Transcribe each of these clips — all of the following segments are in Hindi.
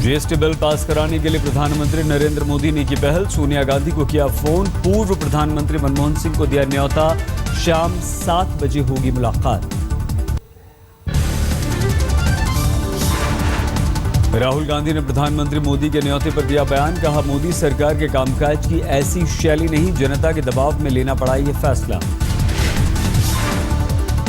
जीएसटी बिल पास कराने के लिए प्रधानमंत्री नरेंद्र मोदी ने की पहल। सोनिया गांधी को किया फोन। पूर्व प्रधानमंत्री मनमोहन सिंह को दिया न्योता। शाम 7 बजे होगी मुलाकात। राहुल गांधी ने प्रधानमंत्री मोदी के न्योते पर दिया बयान। कहा, मोदी सरकार के कामकाज की ऐसी शैली नहीं, जनता के दबाव में लेना पड़ा ये फैसला।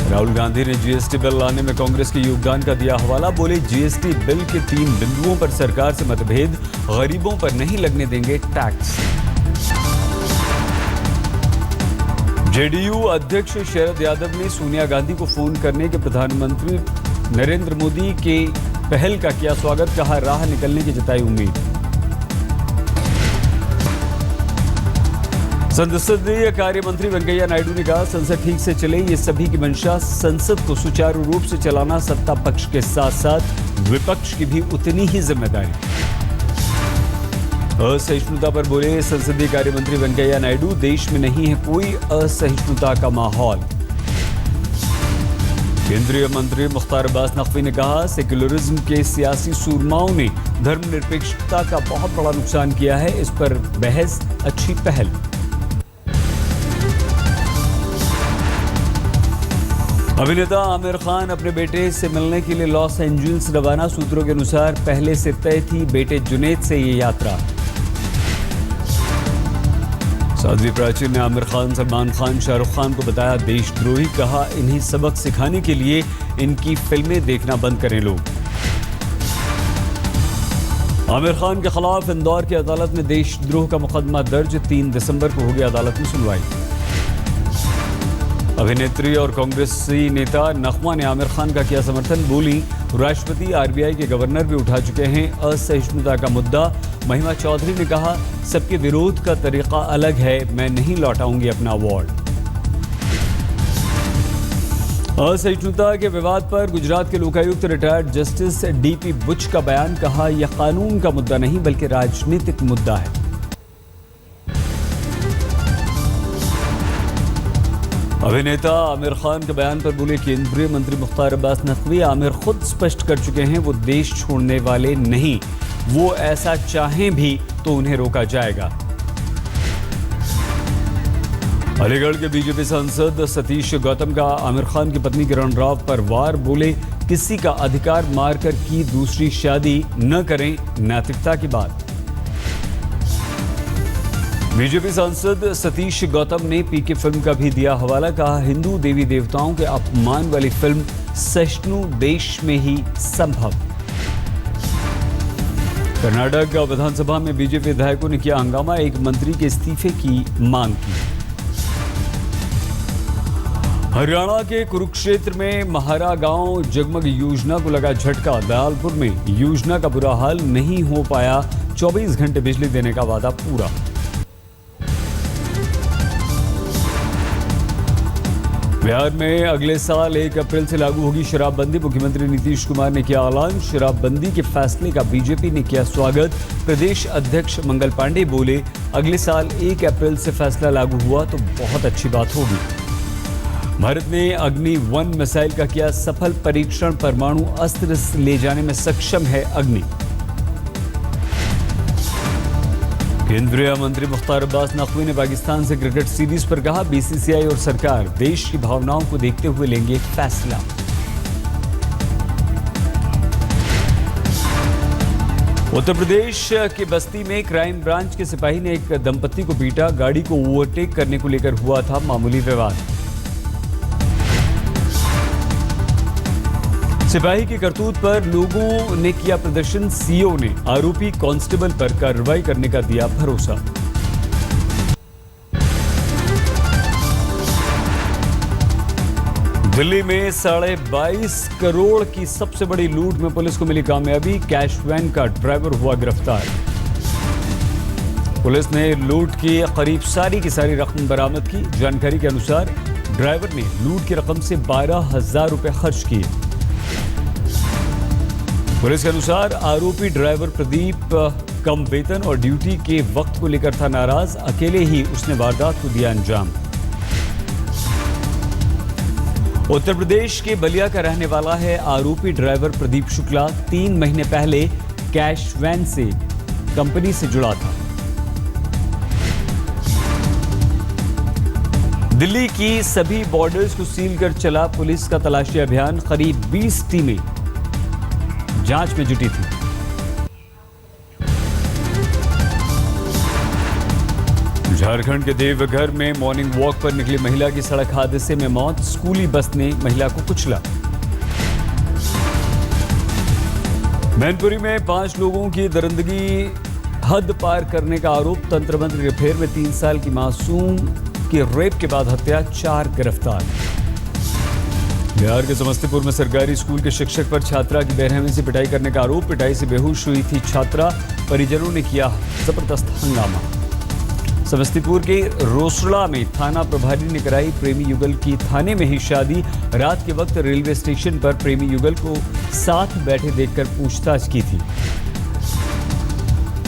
राहुल गांधी ने जीएसटी बिल लाने में कांग्रेस के योगदान का दिया हवाला। बोले, जीएसटी बिल के 3 बिंदुओं पर सरकार से मतभेद, गरीबों पर नहीं लगने देंगे टैक्स। जेडीयू अध्यक्ष शरद यादव ने सोनिया गांधी को फोन करने के प्रधानमंत्री नरेंद्र मोदी के पहल का किया स्वागत। कहा, राह निकलने की जताई उम्मीद। संसदीय कार्य मंत्री वेंकैया नायडू ने कहा, संसद ठीक से चले ये सभी की मंशा। संसद को सुचारू रूप से चलाना सत्ता पक्ष के साथ साथ विपक्ष की भी उतनी ही जिम्मेदारी। असहिष्णुता पर बोले संसदीय कार्य मंत्री वेंकैया नायडू, देश में नहीं है कोई असहिष्णुता का माहौल। केंद्रीय मंत्री मुख्तार अब्बास नकवी ने कहा, सेक्युलरिज्म के सियासी सूरमाओं ने धर्मनिरपेक्षता का बहुत बड़ा नुकसान किया है। इस पर बहस अच्छी पहल। अभिनेता आमिर खान अपने बेटे से मिलने के लिए लॉस एंजल्स रवाना। सूत्रों के अनुसार पहले से तय थी बेटे जुनैद से ये यात्रा। साध्वी प्राची ने आमिर खान, सलमान खान, शाहरुख खान को बताया देशद्रोही। कहा, इन्हें सबक सिखाने के लिए इनकी फिल्में देखना बंद करें लोग। आमिर खान के खिलाफ इंदौर की अदालत में देशद्रोह का मुकदमा दर्ज। 3 दिसंबर को होगी अदालत में सुनवाई। अभिनेत्री और कांग्रेसी नेता नगमा ने आमिर खान का किया समर्थन। बोली, राष्ट्रपति आरबीआई के गवर्नर भी उठा चुके हैं असहिष्णुता का मुद्दा। महिमा चौधरी ने कहा, सबके विरोध का तरीका अलग है, मैं नहीं लौटाऊंगी अपना अवार्ड। असहिष्णुता के विवाद पर गुजरात के lokayukta retired justice DP Buch का बयान। कहा, यह कानून का मुद्दा नहीं बल्कि राजनीतिक मुद्दा है। अभिनेता आमिर खान के बयान पर बोले केंद्रीय मंत्री मुख्तार अब्बास नकवी, आमिर खुद स्पष्ट कर चुके हैं वो देश छोड़ने वाले नहीं। वो ऐसा चाहें भी तो उन्हें रोका जाएगा। अलीगढ़ के बीजेपी सांसद सतीश गौतम का आमिर खान की पत्नी किरण राव पर वार। बोले, किसी का अधिकार मारकर की दूसरी शादी न करें, नैतिकता की बात। बीजेपी सांसद सतीश गौतम ने पीके फिल्म का भी दिया हवाला। कहा, हिंदू देवी देवताओं के अपमान वाली फिल्म सहिष्णु देश में ही संभव। कर्नाटक विधानसभा में बीजेपी विधायकों ने किया हंगामा। एक मंत्री के इस्तीफे की मांग की। हरियाणा के कुरुक्षेत्र में महारा गांव जगमग योजना को लगा झटका। दयालपुर में योजना का बुरा हाल, नहीं हो पाया 24 घंटे बिजली देने का वादा पूरा। बिहार में अगले साल 1 अप्रैल से लागू होगी शराबबंदी। मुख्यमंत्री नीतीश कुमार ने किया ऐलान। शराबबंदी के फैसले का बीजेपी ने किया स्वागत। प्रदेश अध्यक्ष मंगल पांडे बोले, अगले साल 1 अप्रैल से फैसला लागू हुआ तो बहुत अच्छी बात होगी। भारत ने अग्नि 1 मिसाइल का किया सफल परीक्षण। परमाणु अस्त्र ले जाने में सक्षम है अग्नि। केंद्रीय मंत्री मुख्तार अब्बास नकवी ने पाकिस्तान से क्रिकेट सीरीज पर कहा, बीसीसीआई और सरकार देश की भावनाओं को देखते हुए लेंगे फैसला। उत्तर प्रदेश के बस्ती में क्राइम ब्रांच के सिपाही ने एक दंपति को पीटा। गाड़ी को ओवरटेक करने को लेकर हुआ था मामूली विवाद। सिपाही की करतूत पर लोगों ने किया प्रदर्शन। सीओ ने आरोपी कांस्टेबल पर कार्रवाई करने का दिया भरोसा। दिल्ली में 22.5 करोड़ की सबसे बड़ी लूट में पुलिस को मिली कामयाबी। कैश वैन का ड्राइवर हुआ गिरफ्तार। पुलिस ने लूट की करीब सारी की सारी रकम बरामद की। जानकारी के अनुसार ड्राइवर ने लूट की रकम से 12,000 रुपए खर्च किए। पुलिस के अनुसार आरोपी ड्राइवर प्रदीप कम वेतन और ड्यूटी के वक्त को लेकर था नाराज। अकेले ही उसने वारदात को दिया अंजाम। उत्तर प्रदेश के बलिया का रहने वाला है आरोपी ड्राइवर प्रदीप शुक्ला। 3 महीने पहले कैश वैन से कंपनी से जुड़ा था। दिल्ली की सभी बॉर्डर्स को सील कर चला पुलिस का तलाशी अभियान। करीब 20 टीमें जांच में जुटी थी। झारखंड के देवघर में मॉर्निंग वॉक पर निकली महिला की सड़क हादसे में मौत। स्कूली बस ने महिला को कुचला। मैनपुरी में 5 लोगों की दरिंदगी हद पार करने का आरोप। तंत्र मंत्र के फेर में 3 साल की मासूम की रेप के बाद हत्या, 4 गिरफ्तार। बिहार के समस्तीपुर में सरकारी स्कूल के शिक्षक पर छात्रा की बेरहमी से पिटाई करने का आरोप। पिटाई से बेहोश हुई थी छात्रा, परिजनों ने किया जबरदस्त हंगामा। समस्तीपुर के रोसड़ा में थाना प्रभारी ने कराई प्रेमी युगल की थाने में ही शादी। रात के वक्त रेलवे स्टेशन पर प्रेमी युगल को साथ बैठे देखकर पूछताछ की थी।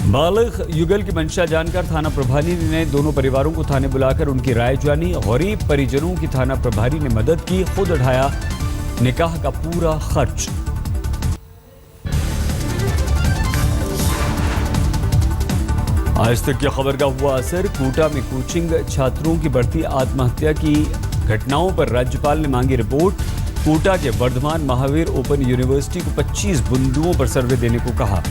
बालिग युगल की मंशा जानकर थाना प्रभारी ने दोनों परिवारों को थाने बुलाकर उनकी राय जानी। गरीब परिजनों की थाना प्रभारी ने मदद की, खुद उठाया निकाह का पूरा खर्च। आज तक की खबर का हुआ असर। कोटा में कोचिंग छात्रों की बढ़ती आत्महत्या की घटनाओं पर राज्यपाल ने मांगी रिपोर्ट। कोटा के वर्धमान महावीर ओपन यूनिवर्सिटी को 25 बिंदुओं पर सर्वे देने को कहा।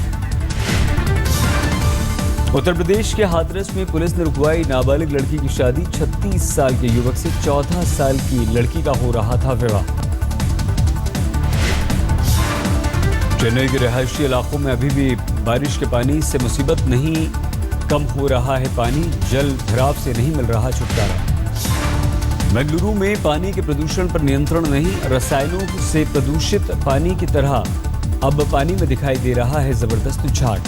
उत्तर प्रदेश के हाथरस में पुलिस ने रुकवाई नाबालिग लड़की की शादी। 36 साल के युवक से 14 साल की लड़की का हो रहा था विवाह। चेन्नई के रिहायशी इलाकों में अभी भी बारिश के पानी से मुसीबत नहीं कम हो रहा है पानी। जल भराव से नहीं मिल रहा छुटकारा। बेंगलुरु में पानी के प्रदूषण पर नियंत्रण नहीं। रसायनों से प्रदूषित पानी की तरह अब पानी में दिखाई दे रहा है जबरदस्त उछाट।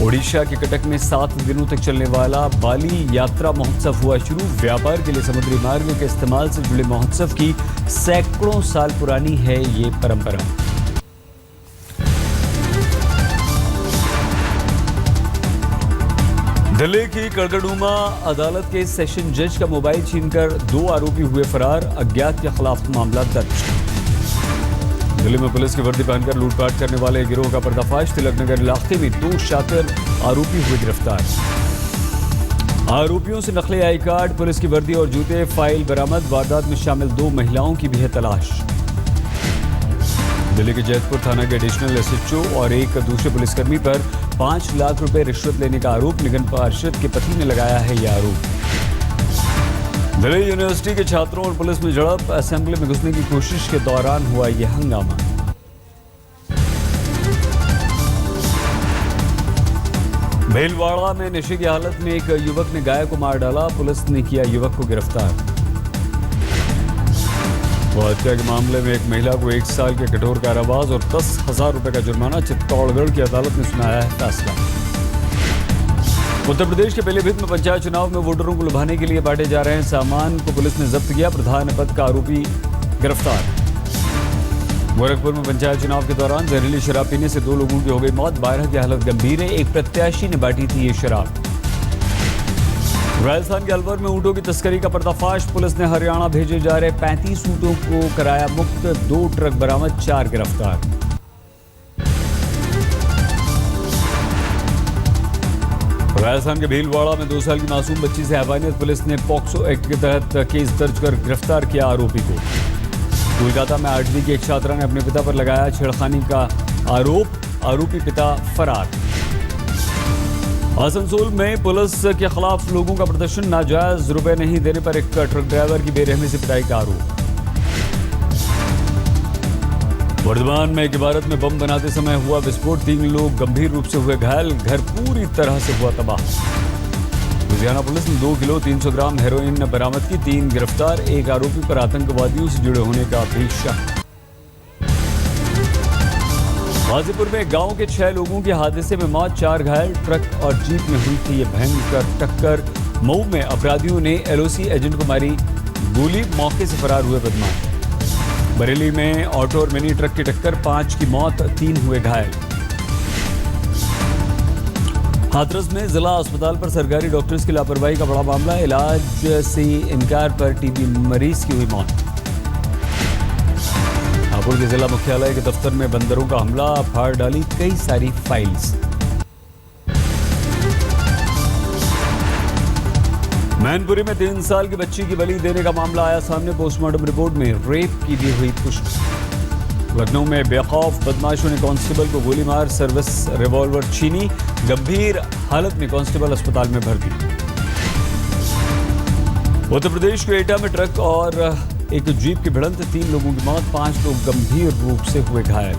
ओडिशा के कटक में 7 दिनों तक चलने वाला बाली यात्रा महोत्सव हुआ शुरू। व्यापार के लिए समुद्री मार्ग के इस्तेमाल से जुड़े महोत्सव की सैकड़ों साल पुरानी है ये परंपरा। दिल्ली की कड़कड़ुमा अदालत के सेशन जज का मोबाइल छीनकर 2 आरोपी हुए फरार। अज्ञात के खिलाफ मामला दर्ज। दिल्ली में पुलिस की वर्दी पहनकर लूटपाट करने वाले गिरोह का पर्दाफाश। तिलक नगर इलाके में 2 शातिर आरोपी हुए गिरफ्तार। आरोपियों से नकली आई कार्ड, पुलिस की वर्दी और जूते, फाइल बरामद। वारदात में शामिल 2 महिलाओं की भी है तलाश। दिल्ली के जैतपुर थाना के एडिशनल एसएचओ और एक दूसरे पुलिसकर्मी पर 5 लाख रुपए रिश्वत लेने का आरोप। निगम पार्षद के पति ने लगाया है यह आरोप। दिल्ली यूनिवर्सिटी के छात्रों और पुलिस में झड़प। असेंबली में घुसने की कोशिश के दौरान हुआ यह हंगामा। भीलवाड़ा में नशे की हालत में एक युवक ने गाय को मार डाला। पुलिस ने किया युवक को गिरफ्तार। हत्या के मामले में एक महिला को 1 साल के कठोर कारावास और 10,000 रुपए का जुर्माना। चित्तौड़गढ़ की अदालत ने सुनाया है फैसला। उत्तर प्रदेश के पीलीभीत में पंचायत चुनाव में वोटरों को लुभाने के लिए बांटे जा रहे हैं सामान को पुलिस ने जब्त किया। प्रधान पद का आरोपी गिरफ्तार। गोरखपुर में पंचायत चुनाव के दौरान जहरीली शराब पीने से 2 लोगों की हो गई मौत। 12 की हालत गंभीर है। एक प्रत्याशी ने बांटी थी ये शराब। राजस्थान के अलवर में ऊंटों की तस्करी का पर्दाफाश। पुलिस ने हरियाणा भेजे जा रहे 35 ऊंटों को कराया मुक्त। 2 ट्रक बरामद, 4 गिरफ्तार। राजस्थान के भीलवाड़ा में 2 साल की मासूम बच्ची से हैवानियत। पुलिस ने पॉक्सो एक्ट के तहत केस दर्ज कर गिरफ्तार किया आरोपी को। कोलकाता में 8वीं की एक छात्रा ने अपने पिता पर लगाया छेड़खानी का आरोप। आरोपी पिता फरार। आसनसोल में पुलिस के खिलाफ लोगों का प्रदर्शन। नाजायज रुपए नहीं देने पर एक ट्रक ड्राइवर की बेरहमी से पिटाई का आरोप। वर्धमान में एक इमारत में बम बनाते समय हुआ विस्फोट। 3 लोग गंभीर रूप से हुए घायल। घर पूरी तरह से हुआ तबाह। लुधियाना पुलिस ने 2 किलो 300 ग्राम हेरोइन बरामद की। 3 गिरफ्तार। एक आरोपी पर आतंकवादियों से जुड़े होने का भी शक। गाजीपुर में गांव के 6 लोगों की हादसे में मौत, 4 घायल। ट्रक और जीप में हुई थी ये भयंकर टक्कर। मऊ में अपराधियों ने एलओसी एजेंट को मारी गोली। मौके से फरार हुए बदमाश। बरेली में ऑटो और मिनी ट्रक की टक्कर, 5 की मौत, 3 हुए घायल। हाथरस में जिला अस्पताल पर सरकारी डॉक्टर्स की लापरवाही का बड़ा मामला। इलाज से इनकार पर टीबी मरीज की हुई मौत। रायपुर के जिला मुख्यालय के दफ्तर में बंदरों का हमला, फाड़ डाली कई सारी फाइल्स। मैनपुरी में 3 साल की बच्ची की बलि देने का मामला आया सामने। पोस्टमार्टम रिपोर्ट में रेप की भी हुई पुष्टि। लखनऊ में बेखौफ बदमाशों ने कांस्टेबल को गोली मार सर्विस रिवॉल्वर छीनी, गंभीर हालत में कांस्टेबल अस्पताल में भर्ती। उत्तर प्रदेश के एटा में ट्रक और एक जीप की भिड़ंत, 3 लोगों की मौत, 5 लोग गंभीर रूप से हुए घायल।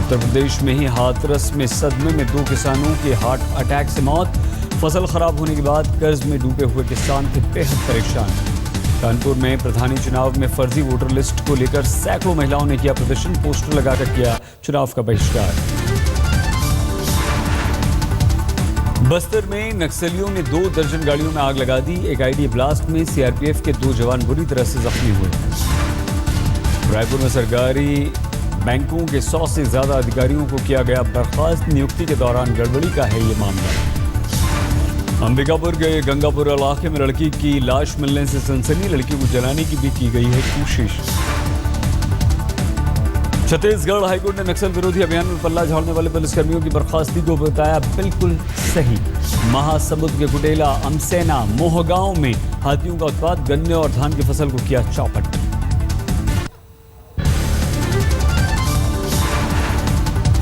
उत्तर प्रदेश में ही हाथरस में सदमे में 2 किसानों की हार्ट अटैक से मौत। फसल खराब होने के बाद कर्ज में डूबे हुए किसान थे बेहद परेशान। कानपुर में प्रधानी चुनाव में फर्जी वोटर लिस्ट को लेकर सैकड़ों महिलाओं ने किया प्रदर्शन, पोस्टर लगाकर किया चुनाव का बहिष्कार। बस्तर में नक्सलियों ने 2 दर्जन गाड़ियों में आग लगा दी। एक आईडी ब्लास्ट में सीआरपीएफ के 2 जवान बुरी तरह से जख्मी हुए। रायपुर में सरकारी बैंकों के 100 से ज्यादा अधिकारियों को किया गया बर्खास्त। नियुक्ति के दौरान गड़बड़ी का है ये मामला। अंबिकापुर के गंगापुर इलाके में लड़की की लाश मिलने से सनसनी, लड़की को जलाने की भी की गई है कोशिश। छत्तीसगढ़ हाईकोर्ट ने नक्सल विरोधी अभियान में पल्ला झाड़ने वाले पुलिसकर्मियों की बर्खास्ती को बताया बिल्कुल सही। महासमुंद के कुटेला, अमसेना, मोहगांव में हाथियों का उत्पात, गन्ने और धान की फसल को किया चौपट।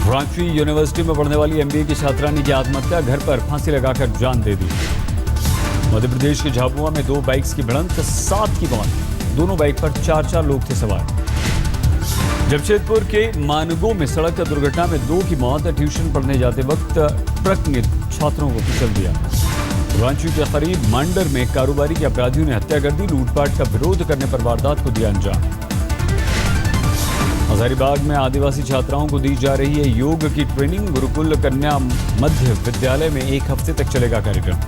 रांची यूनिवर्सिटी में पढ़ने वाली एमबीए की छात्रानी की आत्महत्या, घर पर फांसी लगाकर जान दे दी। मध्य प्रदेश के झाबुआ में 2 बाइक्स की भिड़ंत, 7 की मौत, दोनों बाइक पर 4 लोग थे सवार। जमशेदपुर के मानगो में सड़क दुर्घटना में 2 की मौत, ट्यूशन पढ़ने जाते वक्त ट्रक ने छात्रों को कुचल दिया। रांची के करीब मांडर में कारोबारी के अपराधियों ने हत्या कर दी, लूटपाट का विरोध करने पर वारदात को दिया अंजाम। हजारीबाग में आदिवासी छात्राओं को दी जा रही है योग की ट्रेनिंग, गुरुकुल कन्या मध्य विद्यालय में 1 हफ्ते तक चलेगा कार्यक्रम।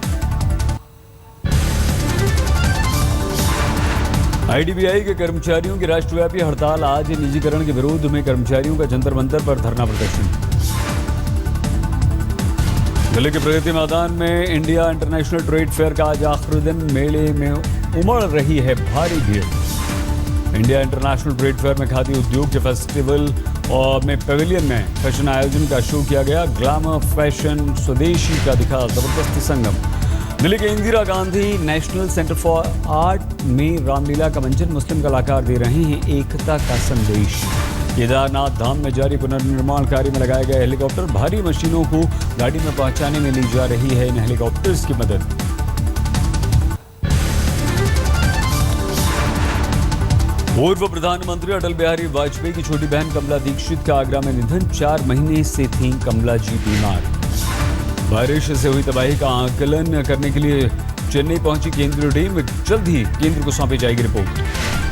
आईडीबीआई के कर्मचारियों की राष्ट्रव्यापी हड़ताल आज, निजीकरण के विरोध में कर्मचारियों का जंतर मंतर पर धरना प्रदर्शन। जिले के प्रगति मैदान में इंडिया इंटरनेशनल ट्रेड फेयर का आज आखिरी दिन, मेले में उमड़ रही है भारी भीड़। इंडिया इंटरनेशनल ट्रेड फेयर में खादी उद्योग के फेस्टिवल और में पेविलियन में फैशन आयोजन का शो किया गया। ग्लैमर, फैशन, स्वदेशी का दिखा जबरदस्त संगम। दिल्ली के Indira Gandhi national centre for art में रामलीला का मंचन, मुस्लिम कलाकार दे रहे हैं एकता का संदेश। केदारनाथ धाम में जारी पुनर्निर्माण कार्य में लगाए गए हेलीकॉप्टर, भारी मशीनों को गाड़ी में पहुंचाने में ली जा रही है इन हेलीकॉप्टर्स की मदद। पूर्व प्रधानमंत्री अटल बिहारी वाजपेयी की छोटी बहन कमला दीक्षित का आगरा में निधन, 4 महीने से थीं कमला जी बीमार। बारिश से हुई तबाही का आकलन करने के लिए चेन्नई पहुंची केंद्रीय टीम, जल्द ही केंद्र को सौंपी जाएगी रिपोर्ट।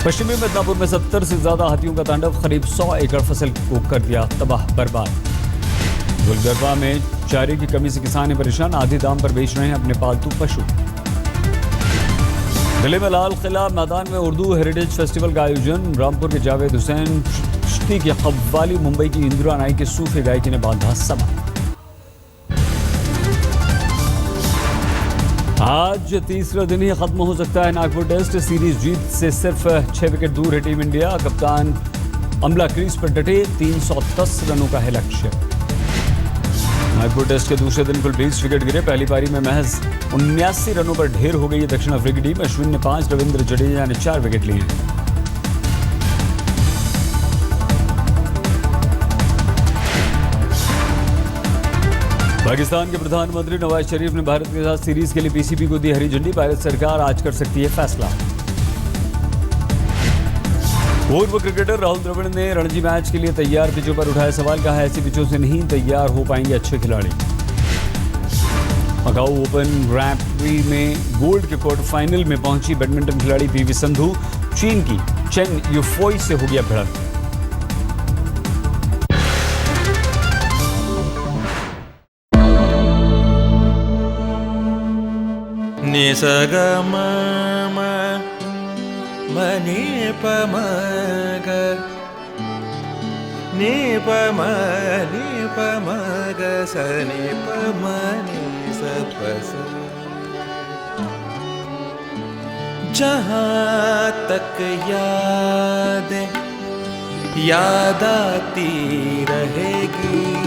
पश्चिमी मिदनापुर में 70 से ज्यादा हाथियों का तांडव, करीब 100 एकड़ फसल को कर दिया तबाह बर्बाद। गुलबर्गा में चारे की कमी से किसान है परेशान, आधे दाम पर बेच रहे हैं अपने पालतू पशु। दिल्ली में लाल किला मैदान में उर्दू हेरिटेज फेस्टिवल का आयोजन, रामपुर के जावेद हुसैन चिश्ती की कव्वाली, मुंबई की इंदिरा नाई के सूफी गायकी ने बांधा समा। आज तीसरा दिन ही खत्म हो सकता है नागपुर टेस्ट सीरीज, जीत से सिर्फ 6 विकेट दूर है टीम इंडिया। कप्तान अमला क्रीज पर डटे, 310 रनों का है लक्ष्य। नागपुर टेस्ट के दूसरे दिन कुल 20 विकेट गिरे, पहली पारी में महज 79 रनों पर ढेर हो गई है दक्षिण अफ्रीकी टीम। अश्विन ने 5, रविंद्र जडेजा ने 4 विकेट लिए हैं। पाकिस्तान के प्रधानमंत्री नवाज शरीफ ने भारत के साथ सीरीज के लिए पीसीबी को दी हरी झंडी, भारत सरकार आज कर सकती है फैसला। पूर्व क्रिकेटर राहुल द्रविड़ ने रणजी मैच के लिए तैयार पिचों पर उठाया सवाल, कहा ऐसी पिचों से नहीं तैयार हो पाएंगे अच्छे खिलाड़ी। मकाऊ ओपन ग्रैंड प्री में गोल्ड के क्वार्टर फाइनल में पहुंची बैडमिंटन खिलाड़ी पीवी सिंधु, चीन की चेन युफोई से हो गया भिड़ंत। निसगम मनी पमग नि पमग सनि पमनि सपस। जहाँ तक याद याद आती रहेगी।